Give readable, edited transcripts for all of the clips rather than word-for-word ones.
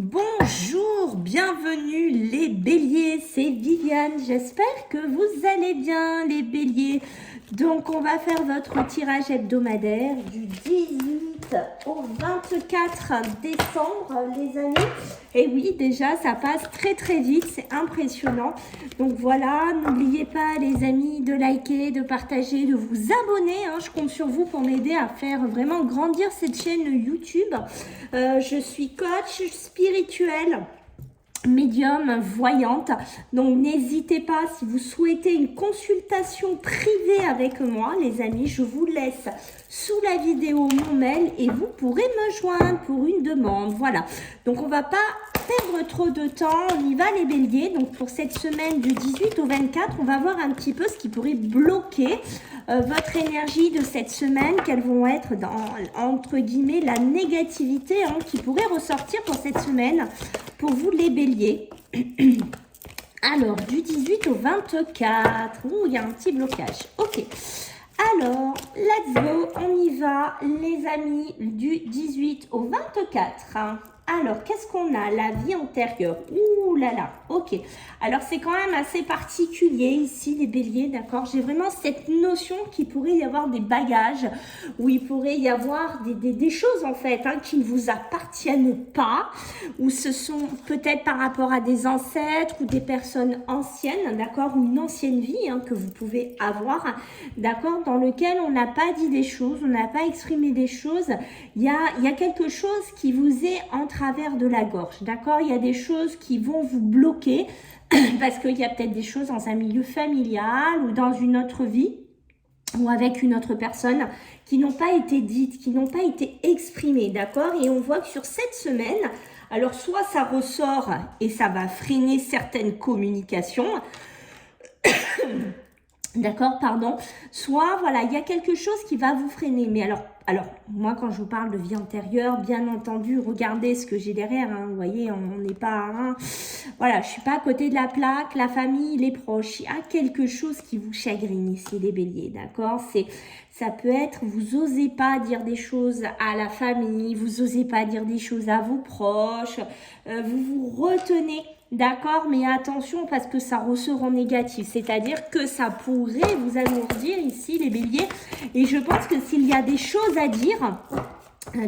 Bonjour, bienvenue les béliers, c'est Viviane, j'espère que vous allez bien les béliers. Donc on va faire votre tirage hebdomadaire du 18 au 24 décembre les amis. Et oui, déjà ça passe très vite, c'est impressionnant. Donc voilà, n'oubliez pas les amis de liker, de partager, de vous abonner. Je compte sur vous pour m'aider à faire vraiment grandir cette chaîne YouTube. Je suis coach spirituelle, médium, voyante. Donc n'hésitez pas, si vous souhaitez une consultation privée avec moi, les amis, je vous laisse sous la vidéo mon mail et vous pourrez me joindre pour une demande. Voilà, donc on va pas perdre trop de temps, on y va les béliers. Donc pour cette semaine du 18 au 24, on va voir un petit peu ce qui pourrait bloquer votre énergie de cette semaine, quelles vont être dans, entre guillemets, la négativité qui pourrait ressortir pour cette semaine, pour vous les béliers. Alors, du 18 au 24, il y a un petit blocage. Ok, alors, let's go, on y va, les amis, du 18 au 24. Alors, qu'est-ce qu'on a? La vie antérieure. Ouh là là, ok. Alors, c'est quand même assez particulier ici, les béliers, d'accord? J'ai vraiment cette notion qu'il pourrait y avoir des bagages, où il pourrait y avoir des choses, en fait, qui ne vous appartiennent pas, ou ce sont peut-être par rapport à des ancêtres ou des personnes anciennes, d'accord? Ou une ancienne vie que vous pouvez avoir, d'accord? Dans lequel on n'a pas dit des choses, on n'a pas exprimé des choses. Il y a quelque chose qui vous est en travers de la gorge, d'accord? Il y a des choses qui vont vous bloquer parce qu'il y a peut-être des choses dans un milieu familial ou dans une autre vie ou avec une autre personne qui n'ont pas été dites, qui n'ont pas été exprimées, d'accord? Et on voit que sur cette semaine, alors soit ça ressort et ça va freiner certaines communications, d'accord, pardon, soit voilà, il y a quelque chose qui va vous freiner. Mais alors moi quand je vous parle de vie antérieure, bien entendu, regardez ce que j'ai derrière, vous voyez, on n'est pas, voilà, je suis pas à côté de la plaque, la famille, les proches, il y a quelque chose qui vous chagrine ici les béliers, d'accord? Ça peut être, vous osez pas dire des choses à la famille, vous osez pas dire des choses à vos proches, vous vous retenez. D'accord, mais attention parce que ça ressort en négatif, c'est-à-dire que ça pourrait vous alourdir ici les béliers. Et je pense que s'il y a des choses à dire,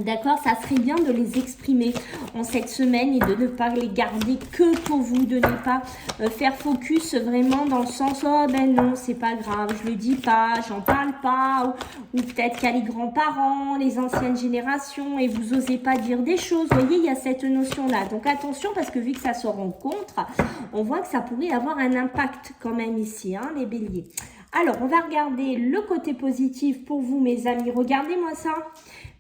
d'accord, ça serait bien de les exprimer en cette semaine et de ne pas les garder que pour vous, de ne pas faire focus vraiment dans le sens « Oh ben non, c'est pas grave, je le dis pas, j'en parle pas » ou peut-être qu'il y a les grands-parents, les anciennes générations et vous osez pas dire des choses. Vous voyez, il y a cette notion-là. Donc attention parce que vu que ça se rencontre, on voit que ça pourrait avoir un impact quand même ici, les béliers. Alors, on va regarder le côté positif pour vous, mes amis. Regardez-moi ça.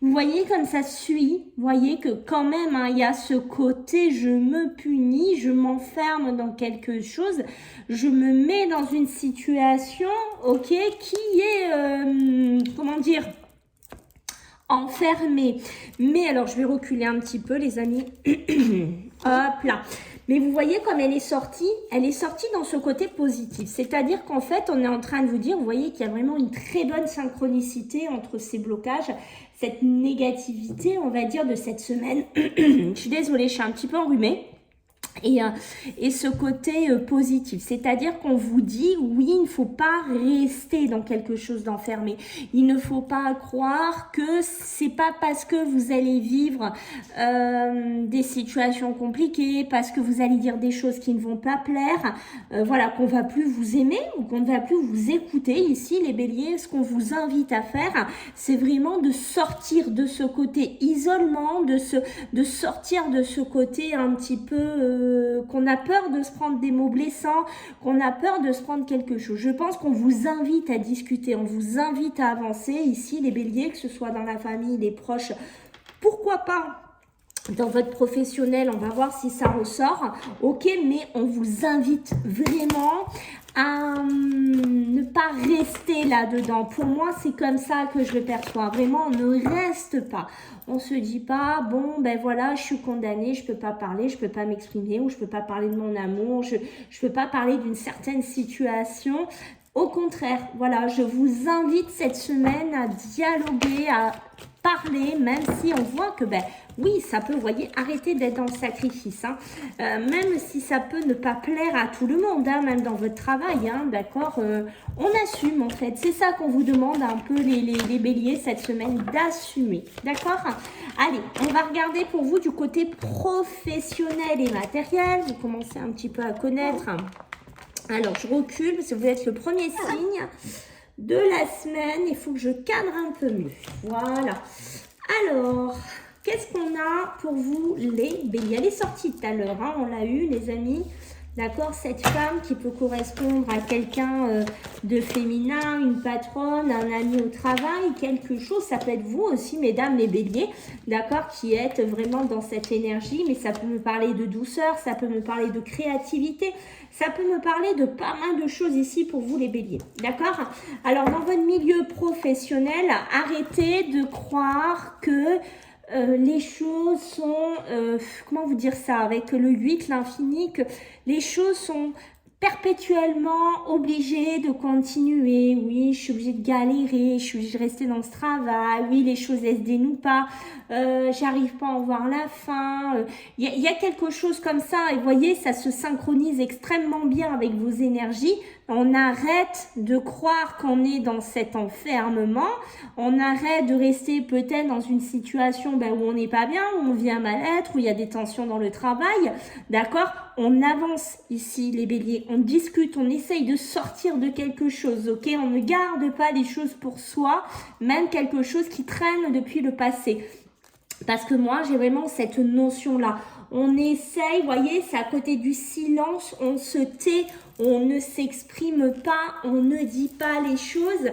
Vous voyez comme ça suit. Vous voyez que quand même, il y a ce côté, je me punis, je m'enferme dans quelque chose. Je me mets dans une situation, ok, qui est, comment dire, enfermée. Mais alors, je vais reculer un petit peu, les amis. Hop là. Mais vous voyez comme elle est sortie dans ce côté positif. C'est-à-dire qu'en fait, on est en train de vous dire, vous voyez qu'il y a vraiment une très bonne synchronicité entre ces blocages, cette négativité, on va dire, de cette semaine. Je suis désolée, je suis un petit peu enrhumée. Et ce côté positif, c'est-à-dire qu'on vous dit oui, il ne faut pas rester dans quelque chose d'enfermé, il ne faut pas croire que c'est pas parce que vous allez vivre des situations compliquées, parce que vous allez dire des choses qui ne vont pas plaire, voilà, qu'on va plus vous aimer ou qu'on ne va plus vous écouter. Ici les béliers, ce qu'on vous invite à faire, c'est vraiment de sortir de ce côté isolement, de sortir de ce côté un petit peu qu'on a peur de se prendre des mots blessants, qu'on a peur de se prendre quelque chose. Je pense qu'on vous invite à discuter, on vous invite à avancer ici, les béliers, que ce soit dans la famille, les proches, pourquoi pas dans votre professionnel, on va voir si ça ressort, ok, mais on vous invite vraiment à ne pas rester là-dedans. Pour moi, c'est comme ça que je le perçois. Vraiment, on ne reste pas. On se dit pas, bon, ben voilà, je suis condamnée, je peux pas parler, je peux pas m'exprimer, ou je peux pas parler de mon amour, je peux pas parler d'une certaine situation. Au contraire, voilà, je vous invite cette semaine à dialoguer, à parler, même si on voit que, ben oui, ça peut, vous voyez, arrêter d'être dans le sacrifice, hein. Même si ça peut ne pas plaire à tout le monde, hein, même dans votre travail, hein, d'accord, on assume en fait, c'est ça qu'on vous demande un peu les béliers cette semaine, d'assumer, d'accord. Allez, on va regarder pour vous du côté professionnel et matériel, vous commencez un petit peu à connaître. Alors, je recule parce que vous êtes le premier signe de la semaine. Il faut que je cadre un peu mieux. Voilà. Alors, qu'est-ce qu'on a pour vous, les béliers? Elle est sortie tout à l'heure, hein, on l'a eu, les amis. D'accord, cette femme qui peut correspondre à quelqu'un de féminin, une patronne, un ami au travail, quelque chose. Ça peut être vous aussi, mesdames les béliers, d'accord, qui êtes vraiment dans cette énergie. Mais ça peut me parler de douceur, ça peut me parler de créativité, ça peut me parler de pas mal de choses ici pour vous les béliers, d'accord. Alors, dans votre milieu professionnel, arrêtez de croire que les choses sont, comment vous dire ça, avec le 8, l'infini, que les choses sont perpétuellement obligée de continuer. Oui, je suis obligée de galérer, je suis obligée de rester dans ce travail. Oui, les choses elles se dénouent pas. J'arrive pas à en voir la fin. Il y a quelque chose comme ça. Et vous voyez, ça se synchronise extrêmement bien avec vos énergies. On arrête de croire qu'on est dans cet enfermement. On arrête de rester peut-être dans une situation où on n'est pas bien, où on vient mal être, où il y a des tensions dans le travail. D'accord? On avance ici, les béliers. On discute, on essaye de sortir de quelque chose. Ok? On ne garde pas les choses pour soi, même quelque chose qui traîne depuis le passé. Parce que moi, j'ai vraiment cette notion-là. On essaye, vous voyez, c'est à côté du silence, on se tait, on ne s'exprime pas, on ne dit pas les choses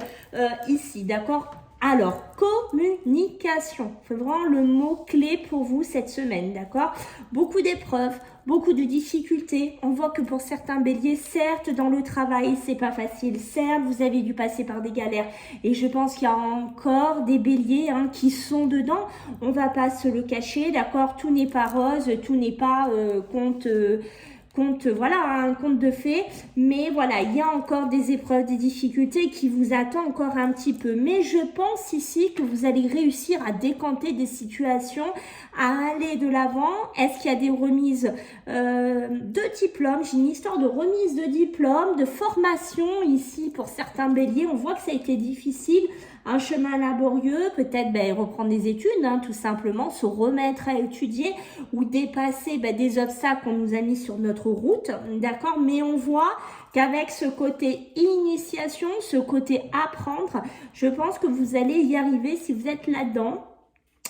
ici, d'accord? Alors, communication, c'est vraiment le mot-clé pour vous cette semaine, d'accord? Beaucoup d'épreuves, beaucoup de difficultés. On voit que pour certains béliers, certes, dans le travail, c'est pas facile. Certes, vous avez dû passer par des galères. Et je pense qu'il y a encore des béliers qui sont dedans. On va pas se le cacher, d'accord? Tout n'est pas rose, tout n'est pas voilà, un conte de fées, mais voilà, il y a encore des épreuves, des difficultés qui vous attendent encore un petit peu. Mais je pense ici que vous allez réussir à décanter des situations, à aller de l'avant. Est-ce qu'il y a des remises de diplômes? J'ai une histoire de remise de diplôme, de formation ici pour certains béliers. On voit que ça a été difficile. Un chemin laborieux, peut-être reprendre des études, tout simplement, se remettre à étudier ou dépasser des obstacles qu'on nous a mis sur notre route, d'accord? Mais on voit qu'avec ce côté initiation, ce côté apprendre, je pense que vous allez y arriver si vous êtes là-dedans.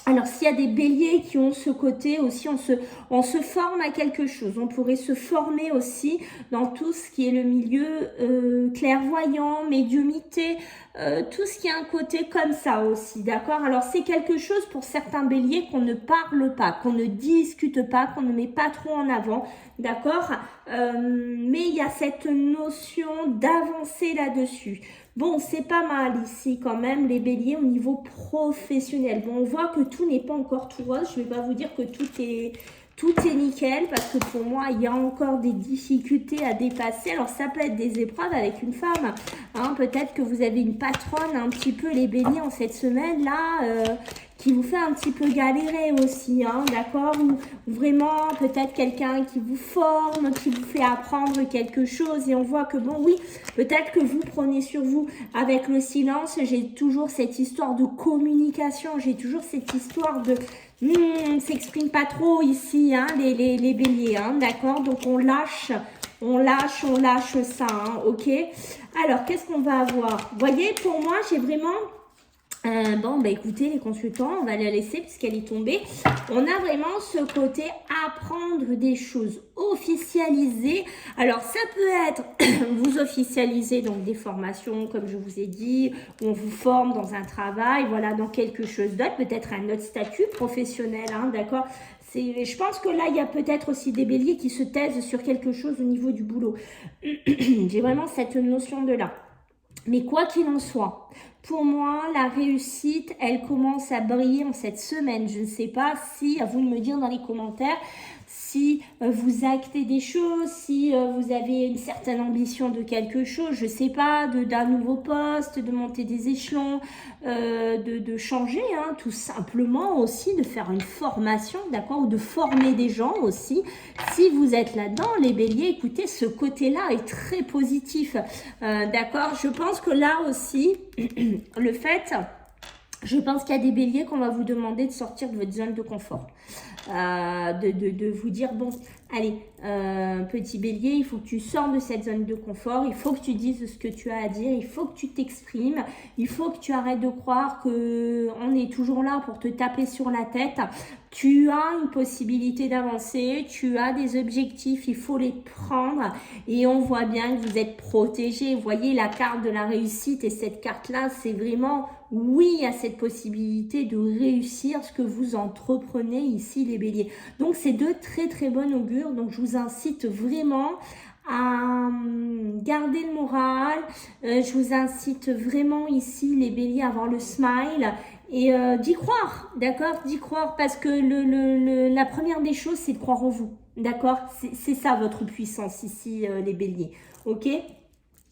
Alors, s'il y a des béliers qui ont ce côté aussi, on se forme à quelque chose. On pourrait se former aussi dans tout ce qui est le milieu clairvoyant, médiumité, tout ce qui a un côté comme ça aussi, d'accord? Alors, c'est quelque chose pour certains béliers qu'on ne parle pas, qu'on ne discute pas, qu'on ne met pas trop en avant, d'accord? Mais il y a cette notion d'avancer là-dessus. Bon, c'est pas mal ici quand même, les béliers au niveau professionnel. Bon, on voit que tout n'est pas encore tout rose. Je ne vais pas vous dire que tout est nickel parce que pour moi, il y a encore des difficultés à dépasser. Alors, ça peut être des épreuves avec une femme. Peut-être que vous avez une patronne un petit peu, les béliers, en cette semaine-là, qui vous fait un petit peu galérer aussi, d'accord? Ou vraiment peut-être quelqu'un qui vous forme, qui vous fait apprendre quelque chose et on voit que bon, oui, peut-être que vous prenez sur vous avec le silence. J'ai toujours cette histoire de communication, j'ai toujours cette histoire de s'exprime pas trop ici, les béliers, d'accord? Donc on lâche ça, ok? Alors, qu'est-ce qu'on va avoir? Vous voyez, pour moi, j'ai vraiment... écoutez, les consultants, on va la laisser puisqu'elle est tombée. On a vraiment ce côté apprendre des choses, officialiser. Alors, ça peut être vous officialiser donc des formations, comme je vous ai dit, où on vous forme dans un travail, voilà, dans quelque chose d'autre, peut-être un autre statut professionnel, d'accord? Je pense que là, il y a peut-être aussi des béliers qui se taisent sur quelque chose au niveau du boulot. J'ai vraiment cette notion de là. Mais quoi qu'il en soit, Pour moi, la réussite, elle commence à briller en cette semaine. Je ne sais pas si, à vous de me dire dans les commentaires, si vous actez des choses, si vous avez une certaine ambition de quelque chose, je ne sais pas, d'un nouveau poste, de monter des échelons, de changer, hein, tout simplement aussi, de faire une formation, d'accord, ou de former des gens aussi. Si vous êtes là-dedans, les béliers, écoutez, ce côté-là est très positif, d'accord. Je pense que là aussi, le fait... Je pense qu'il y a des béliers qu'on va vous demander de sortir de votre zone de confort. De vous dire, bon, allez, petit bélier, il faut que tu sors de cette zone de confort, il faut que tu dises ce que tu as à dire, il faut que tu t'exprimes, il faut que tu arrêtes de croire qu'on est toujours là pour te taper sur la tête. Tu as une possibilité d'avancer, tu as des objectifs, il faut les prendre et on voit bien que vous êtes protégé. Vous voyez la carte de la réussite et cette carte-là, c'est vraiment oui à cette possibilité de réussir ce que vous entreprenez ici les béliers. Donc c'est de très très bon augure, donc je vous incite vraiment à garder le moral, je vous incite vraiment ici les béliers à avoir le smile et d'y croire, d'accord, d'y croire parce que la première des choses c'est de croire en vous, d'accord, c'est ça votre puissance ici les béliers, ok.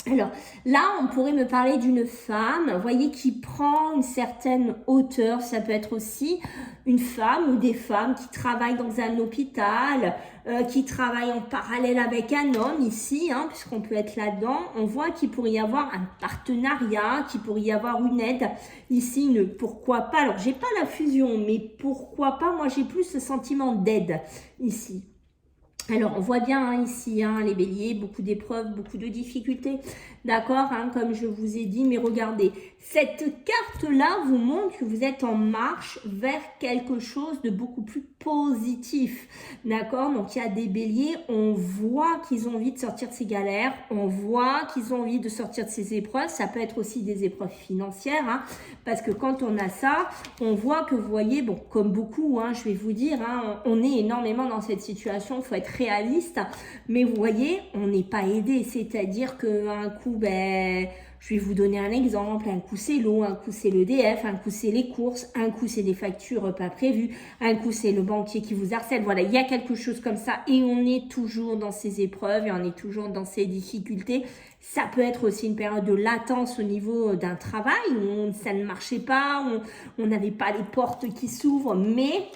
Alors là, on pourrait me parler d'une femme, vous voyez, qui prend une certaine hauteur. Ça peut être aussi une femme ou des femmes qui travaillent dans un hôpital, qui travaillent en parallèle avec un homme ici, hein, puisqu'on peut être là-dedans. On voit qu'il pourrait y avoir un partenariat, qu'il pourrait y avoir une aide ici, pourquoi pas. Alors, j'ai pas la fusion, mais pourquoi pas, moi j'ai plus ce sentiment d'aide ici. Alors, on voit bien hein, ici, hein, les béliers, beaucoup d'épreuves, beaucoup de difficultés, d'accord, hein, comme je vous ai dit, mais regardez, cette carte-là vous montre que vous êtes en marche vers quelque chose de beaucoup plus positif, d'accord. Donc, il y a des béliers, on voit qu'ils ont envie de sortir de ces galères, on voit qu'ils ont envie de sortir de ces épreuves, ça peut être aussi des épreuves financières, hein, parce que quand on a ça, on voit que, vous voyez, bon, comme beaucoup, hein, je vais vous dire, hein, on est énormément dans cette situation, il faut être réaliste, mais vous voyez, on n'est pas aidé, c'est-à-dire qu'un coup, ben, je vais vous donner un exemple, un coup c'est l'eau, un coup c'est l'EDF, un coup c'est les courses, un coup c'est des factures pas prévues, un coup c'est le banquier qui vous harcèle, voilà, il y a quelque chose comme ça et on est toujours dans ces épreuves et on est toujours dans ces difficultés. Ça peut être aussi une période de latence au niveau d'un travail où ça ne marchait pas, on n'avait pas les portes qui s'ouvrent, mais...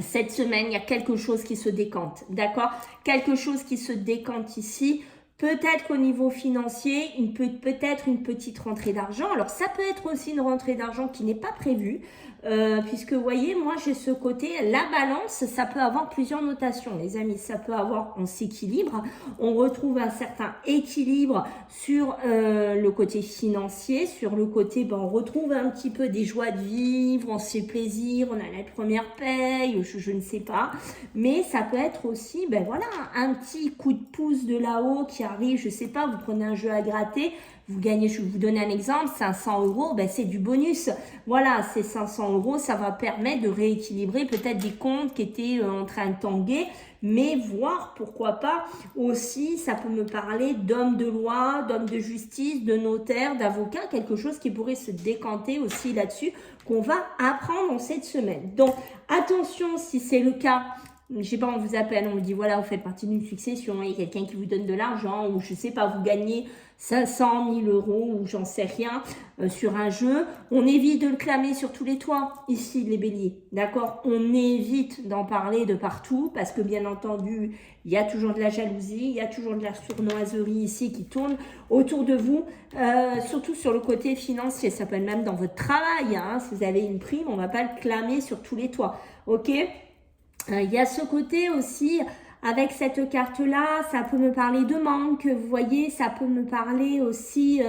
Cette semaine, il y a quelque chose qui se décante, d'accord? Quelque chose qui se décante ici. Peut-être qu'au niveau financier, peut-être une petite rentrée d'argent. Alors, ça peut être aussi une rentrée d'argent qui n'est pas prévue. Puisque, vous voyez, moi, j'ai ce côté, la balance, ça peut avoir plusieurs notations, les amis. Ça peut avoir, on s'équilibre. On retrouve un certain équilibre sur le côté financier, sur le côté, ben, on retrouve un petit peu des joies de vivre, on se fait plaisir, on a la première paye, je ne sais pas. Mais ça peut être aussi, ben voilà, un petit coup de pouce de là-haut qui arrive, je sais pas, vous prenez un jeu à gratter, vous gagnez, je vais vous donner un exemple, 500 €, ben c'est du bonus. Voilà, ces 500 €, ça va permettre de rééquilibrer peut-être des comptes qui étaient en train de tanguer, mais voir, pourquoi pas, aussi, ça peut me parler d'hommes de loi, d'hommes de justice, de notaires, d'avocats, quelque chose qui pourrait se décanter aussi là-dessus, qu'on va apprendre en cette semaine. Donc, attention, si c'est le cas, je sais pas, on vous appelle, on vous dit, voilà, vous faites partie d'une succession, il y a quelqu'un qui vous donne de l'argent, ou je sais pas, vous gagnez 500 000 €, ou j'en sais rien, sur un jeu. On évite de le clamer sur tous les toits, ici, les béliers, d'accord? On évite d'en parler de partout, parce que bien entendu, il y a toujours de la jalousie, il y a toujours de la sournoiserie ici qui tourne autour de vous, surtout sur le côté financier. Ça peut être même dans votre travail, hein, si vous avez une prime, on va pas le clamer sur tous les toits, ok? Il y a ce côté aussi, avec cette carte-là, ça peut me parler de manque, vous voyez, ça peut me parler aussi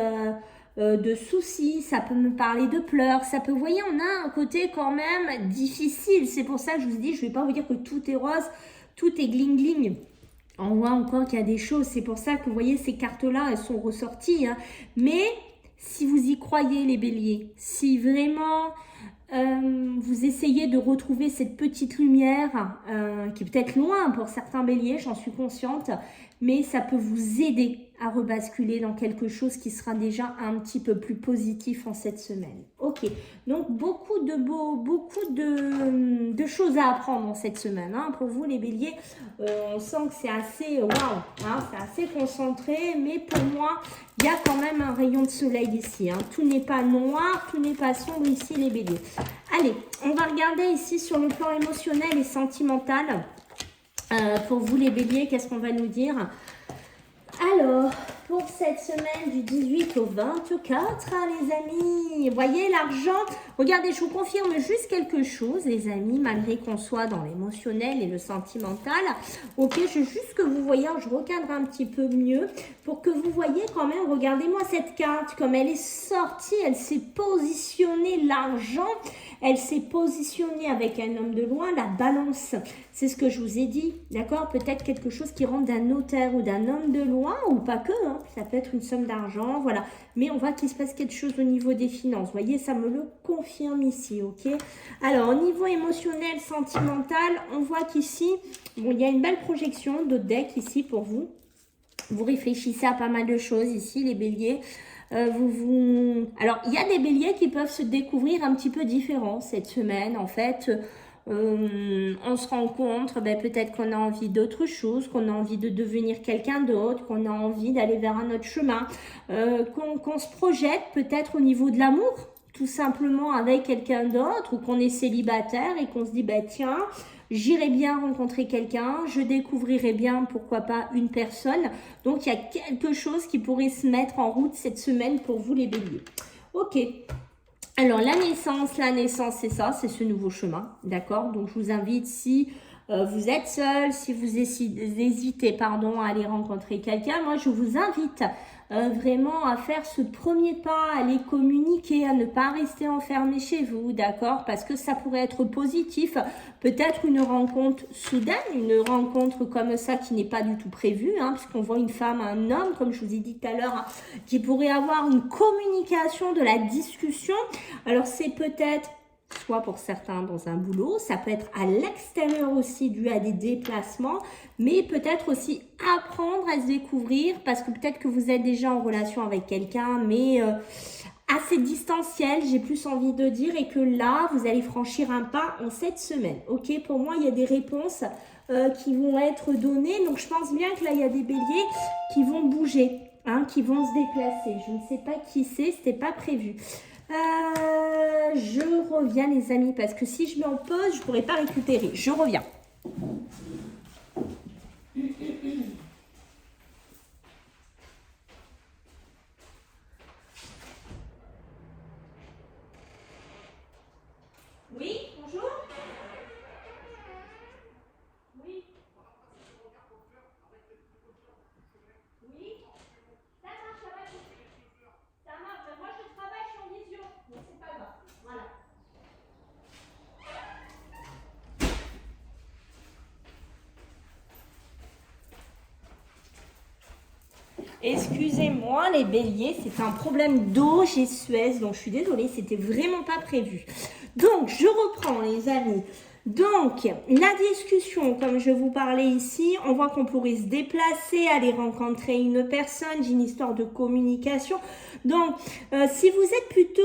de soucis, ça peut me parler de pleurs, ça peut, vous voyez, on a un côté quand même difficile. C'est pour ça que je vous dis, je ne vais pas vous dire que tout est rose, tout est gling-gling. On voit encore qu'il y a des choses, c'est pour ça que vous voyez, ces cartes-là, elles sont ressorties, hein. Mais si vous y croyez, les béliers, si vraiment... Vous essayez de retrouver cette petite lumière qui est peut-être loin pour certains béliers, j'en suis consciente, mais ça peut vous aider à rebasculer dans quelque chose qui sera déjà un petit peu plus positif en cette semaine. Ok, donc beaucoup de choses à apprendre en cette semaine. Hein. Pour vous les béliers, on sent que c'est assez waouh, hein, c'est assez concentré, mais pour moi, il y a quand même un rayon de soleil ici. Hein. Tout n'est pas noir, tout n'est pas sombre ici les béliers. Allez, on va regarder ici sur le plan émotionnel et sentimental. Pour vous les béliers, qu'est-ce qu'on va nous dire ? Alors, pour cette semaine du 18 au 24, hein, les amis, voyez l'argent, regardez, je vous confirme juste quelque chose, les amis, malgré qu'on soit dans l'émotionnel et le sentimental. Ok, je veux juste que vous voyez, je recadre un petit peu mieux, pour que vous voyez quand même, regardez-moi cette carte, comme elle est sortie, elle s'est positionnée, l'argent, elle s'est positionnée avec un homme de loin, la balance. C'est ce que je vous ai dit, d'accord? Peut-être quelque chose qui rentre d'un notaire ou d'un homme de loin, ou pas que, hein. Ça peut être une somme d'argent, voilà. Mais on voit qu'il se passe quelque chose au niveau des finances. Vous voyez, ça me le confirme ici, ok? Alors, au niveau émotionnel, sentimental, on voit qu'ici, bon, il y a une belle projection de deck ici pour vous. Vous réfléchissez à pas mal de choses ici, les béliers. Alors, il y a des béliers qui peuvent se découvrir un petit peu différents cette semaine. En fait, on se rencontre, peut-être qu'on a envie d'autre chose, qu'on a envie de devenir quelqu'un d'autre, qu'on a envie d'aller vers un autre chemin, qu'on se projette peut-être au niveau de l'amour, tout simplement avec quelqu'un d'autre, ou qu'on est célibataire et qu'on se dit, tiens, j'irai bien rencontrer quelqu'un, je découvrirai bien, pourquoi pas, une personne. Donc, il y a quelque chose qui pourrait se mettre en route cette semaine pour vous, les béliers. Ok. Alors, la naissance, c'est ça, c'est ce nouveau chemin, d'accord? Donc, je vous invite, si vous êtes seul, si vous hésitez, à aller rencontrer quelqu'un, moi, je vous invite vraiment à faire ce premier pas, à aller communiquer, à ne pas rester enfermé chez vous, d'accord? Parce que ça pourrait être positif, peut-être une rencontre soudaine, une rencontre comme ça qui n'est pas du tout prévue, hein, puisqu'on voit une femme, un homme, comme je vous ai dit tout à l'heure, hein, qui pourrait avoir une communication, de la discussion. Alors c'est peut-être soit pour certains dans un boulot, ça peut être à l'extérieur aussi dû à des déplacements, mais peut-être aussi apprendre à se découvrir parce que peut-être que vous êtes déjà en relation avec quelqu'un, mais assez distanciel, j'ai plus envie de dire, et que là, vous allez franchir un pas en cette semaine. Ok, pour moi, il y a des réponses qui vont être données, donc je pense bien que là, il y a des béliers qui vont bouger, hein, qui vont se déplacer. Je ne sais pas qui c'est, c'était pas prévu. Je reviens les amis parce que si je mets en pause je pourrais pas récupérer. Je reviens. Oui, bonjour. Oui. Oui. Ça marche, ça va. Ça marche. Moi je travaille, je suis en visio. Mais c'est pas grave. Voilà. Excusez-moi les béliers, c'est un problème d'eau chez Suez, donc je suis désolée, c'était vraiment pas prévu. Donc, je reprends les amis. Donc, la discussion, comme je vous parlais ici, on voit qu'on pourrait se déplacer, aller rencontrer une personne, j'ai une histoire de communication. Donc, si vous êtes plutôt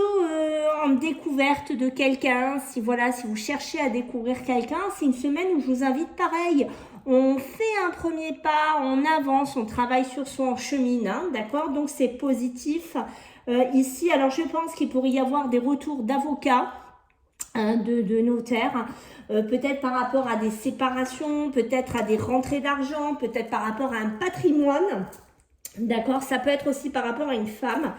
en découverte de quelqu'un, si vous cherchez à découvrir quelqu'un, c'est une semaine où je vous invite pareil. On fait un premier pas, on avance, on travaille sur soi, on chemine, hein, d'accord? Donc, c'est positif. Ici, alors je pense qu'il pourrait y avoir des retours d'avocats, de notaires, peut-être par rapport à des séparations, peut-être à des rentrées d'argent, peut-être par rapport à un patrimoine, d'accord? Ça peut être aussi par rapport à une femme.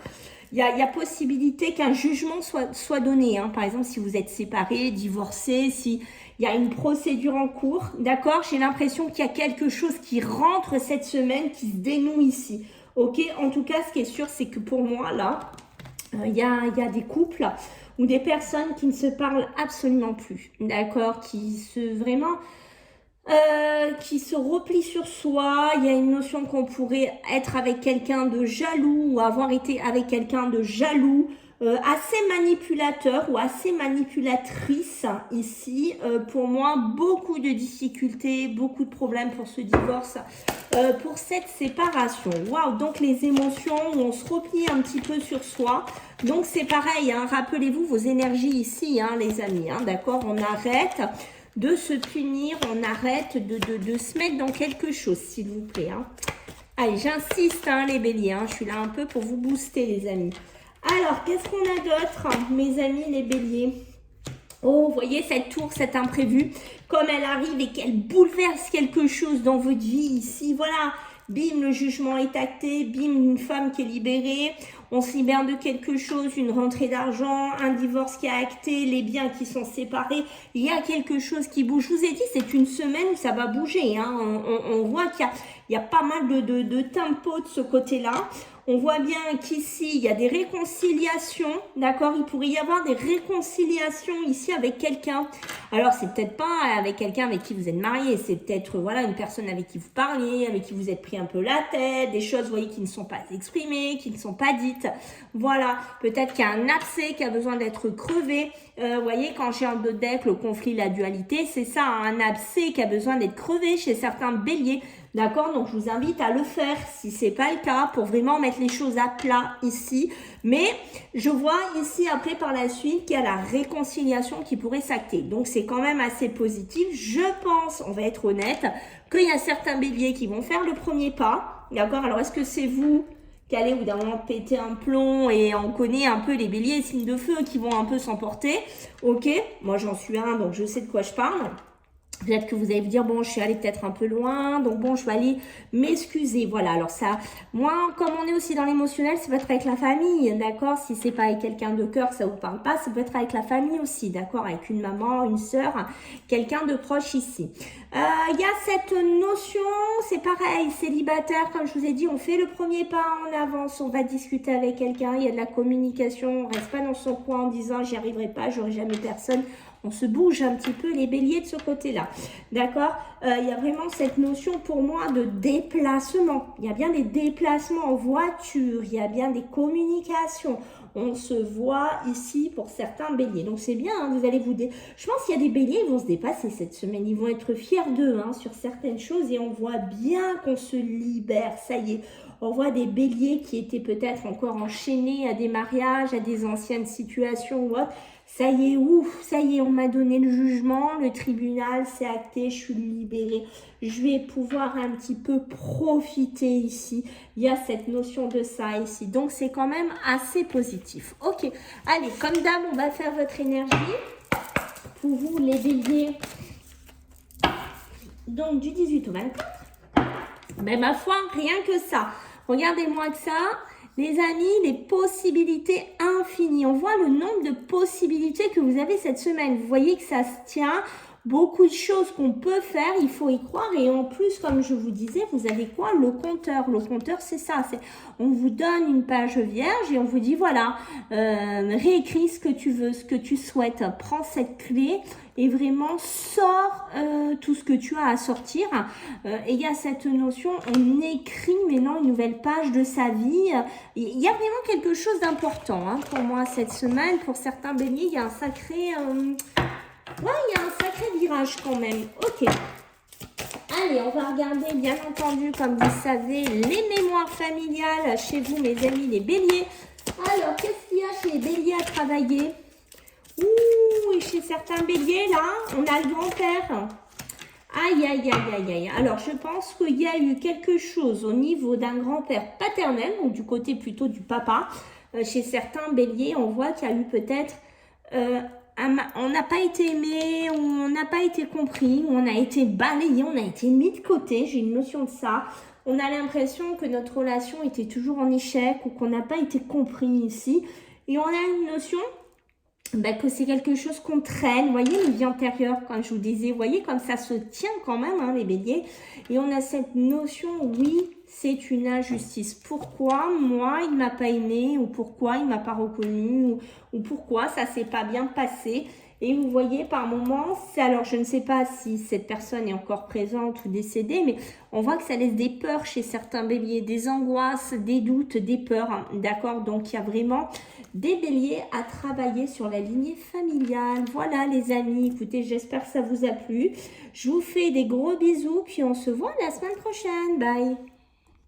Il y a possibilité qu'un jugement soit donné, hein. Par exemple, si vous êtes séparés, divorcés, si il y a une procédure en cours, d'accord? J'ai l'impression qu'il y a quelque chose qui rentre cette semaine, qui se dénoue ici, ok? En tout cas, ce qui est sûr, c'est que pour moi, là, il y a des couples ou des personnes qui ne se parlent absolument plus, d'accord? Qui se replient sur soi. Il y a une notion qu'on pourrait être avec quelqu'un de jaloux ou avoir été avec quelqu'un de jaloux. assez manipulateur ou assez manipulatrice ici. Pour moi, beaucoup de difficultés, beaucoup de problèmes pour ce divorce, pour cette séparation. Waouh, donc les émotions, on se replie un petit peu sur soi. Donc c'est pareil, hein, rappelez-vous vos énergies ici, hein, les amis, hein, d'accord? On arrête de se punir, on arrête de se mettre dans quelque chose, s'il vous plaît. Hein. Allez, j'insiste, hein, les béliers, hein, je suis là un peu pour vous booster, les amis. Alors, qu'est-ce qu'on a d'autre, mes amis les béliers? Oh, vous voyez cette tour, cet imprévu, comme elle arrive et qu'elle bouleverse quelque chose dans votre vie ici. Voilà, bim, le jugement est acté, bim, une femme qui est libérée. On se libère de quelque chose, une rentrée d'argent, un divorce qui est acté, les biens qui sont séparés. Il y a quelque chose qui bouge. Je vous ai dit, c'est une semaine où ça va bouger. Hein. On voit qu'il y a pas mal de tempo de ce côté-là. On voit bien qu'ici, il y a des réconciliations, d'accord? Il pourrait y avoir des réconciliations ici avec quelqu'un. Alors, c'est peut-être pas avec quelqu'un avec qui vous êtes marié, c'est peut-être, voilà, une personne avec qui vous parlez, avec qui vous êtes pris un peu la tête, des choses, vous voyez, qui ne sont pas exprimées, qui ne sont pas dites. Voilà, peut-être qu'il y a un abcès qui a besoin d'être crevé. Vous voyez, quand j'ai en deux decks, le conflit, la dualité, c'est ça, un abcès qui a besoin d'être crevé chez certains béliers. D'accord, donc je vous invite à le faire si c'est pas le cas pour vraiment mettre les choses à plat ici. Mais je vois ici après par la suite qu'il y a la réconciliation qui pourrait s'acter. Donc c'est quand même assez positif. Je pense, on va être honnête, qu'il y a certains béliers qui vont faire le premier pas. D'accord, alors est-ce que c'est vous qui allez ou d'un moment péter un plomb et on connaît un peu les béliers et signes de feu qui vont un peu s'emporter? Ok, moi j'en suis un donc je sais de quoi je parle. Peut-être que vous allez vous dire, bon, je suis allée peut-être un peu loin, donc bon, je vais aller m'excuser. Voilà, alors ça, moi, comme on est aussi dans l'émotionnel, ça peut être avec la famille, d'accord? Si c'est pas avec quelqu'un de cœur, ça vous parle pas, ça peut être avec la famille aussi, d'accord? Avec une maman, une sœur, quelqu'un de proche ici. Il y a cette notion, c'est pareil, célibataire, comme je vous ai dit, on fait le premier pas en avance, on va discuter avec quelqu'un, il y a de la communication, on reste pas dans son coin en disant, j'y arriverai pas, j'aurai jamais personne. On se bouge un petit peu les béliers de ce côté-là. D'accord? Il y a vraiment cette notion pour moi de déplacement. Il y a bien des déplacements en voiture. Il y a bien des communications. On se voit ici pour certains béliers. Donc c'est bien, hein, vous allez vous... Je pense qu'il y a des béliers, ils vont se dépasser cette semaine. Ils vont être fiers d'eux hein, sur certaines choses et on voit bien qu'on se libère. Ça y est. On voit des béliers qui étaient peut-être encore enchaînés à des mariages, à des anciennes situations ou autre. Ça y est, ouf, ça y est, on m'a donné le jugement, le tribunal, c'est acté, je suis libérée. Je vais pouvoir un petit peu profiter ici. Il y a cette notion de ça ici. Donc, c'est quand même assez positif. Ok, allez, comme d'hab, on va faire votre énergie. Pour vous, les béliers, donc du 18 au 24. Mais ma foi, rien que ça. Regardez-moi que ça. Les amis, les possibilités infinies. On voit le nombre de possibilités que vous avez cette semaine. Vous voyez que ça se tient. Beaucoup de choses qu'on peut faire, il faut y croire. Et en plus, comme je vous disais, vous avez quoi? Le compteur. Le compteur, c'est ça. On vous donne une page vierge et on vous dit, voilà, réécris ce que tu veux, ce que tu souhaites. Prends cette clé et vraiment sors tout ce que tu as à sortir. Et il y a cette notion, on écrit maintenant une nouvelle page de sa vie. Il y a vraiment quelque chose d'important hein, pour moi cette semaine. Pour certains béliers, il y a un sacré... ouais, il y a un sacré virage quand même. Ok. Allez, on va regarder, bien entendu, comme vous savez, les mémoires familiales chez vous, mes amis, les béliers. Alors, qu'est-ce qu'il y a chez les béliers à travailler? Ouh, et chez certains béliers, là, on a le grand-père. Aïe, aïe, aïe, aïe, aïe. Alors, je pense qu'il y a eu quelque chose au niveau d'un grand-père paternel, donc du côté plutôt du papa. Chez certains béliers, on voit qu'il y a eu peut-être... on n'a pas été aimé, on n'a pas été compris, on a été balayé, on a été mis de côté, j'ai une notion de ça. On a l'impression que notre relation était toujours en échec ou qu'on n'a pas été compris ici. Et on a une notion que c'est quelque chose qu'on traîne, vous voyez, une vie antérieure, comme je vous disais, vous voyez comme ça se tient quand même, hein, les béliers. Et on a cette notion, oui, c'est une injustice. Pourquoi moi, il ne m'a pas aimé, ou pourquoi il ne m'a pas reconnu, ou pourquoi ça ne s'est pas bien passé. Et vous voyez, par moments, alors je ne sais pas si cette personne est encore présente ou décédée, mais on voit que ça laisse des peurs chez certains béliers, des angoisses, des doutes, des peurs, hein, d'accord? Donc, il y a vraiment des béliers à travailler sur la lignée familiale. Voilà, les amis, écoutez, j'espère que ça vous a plu. Je vous fais des gros bisous, puis on se voit la semaine prochaine. Bye!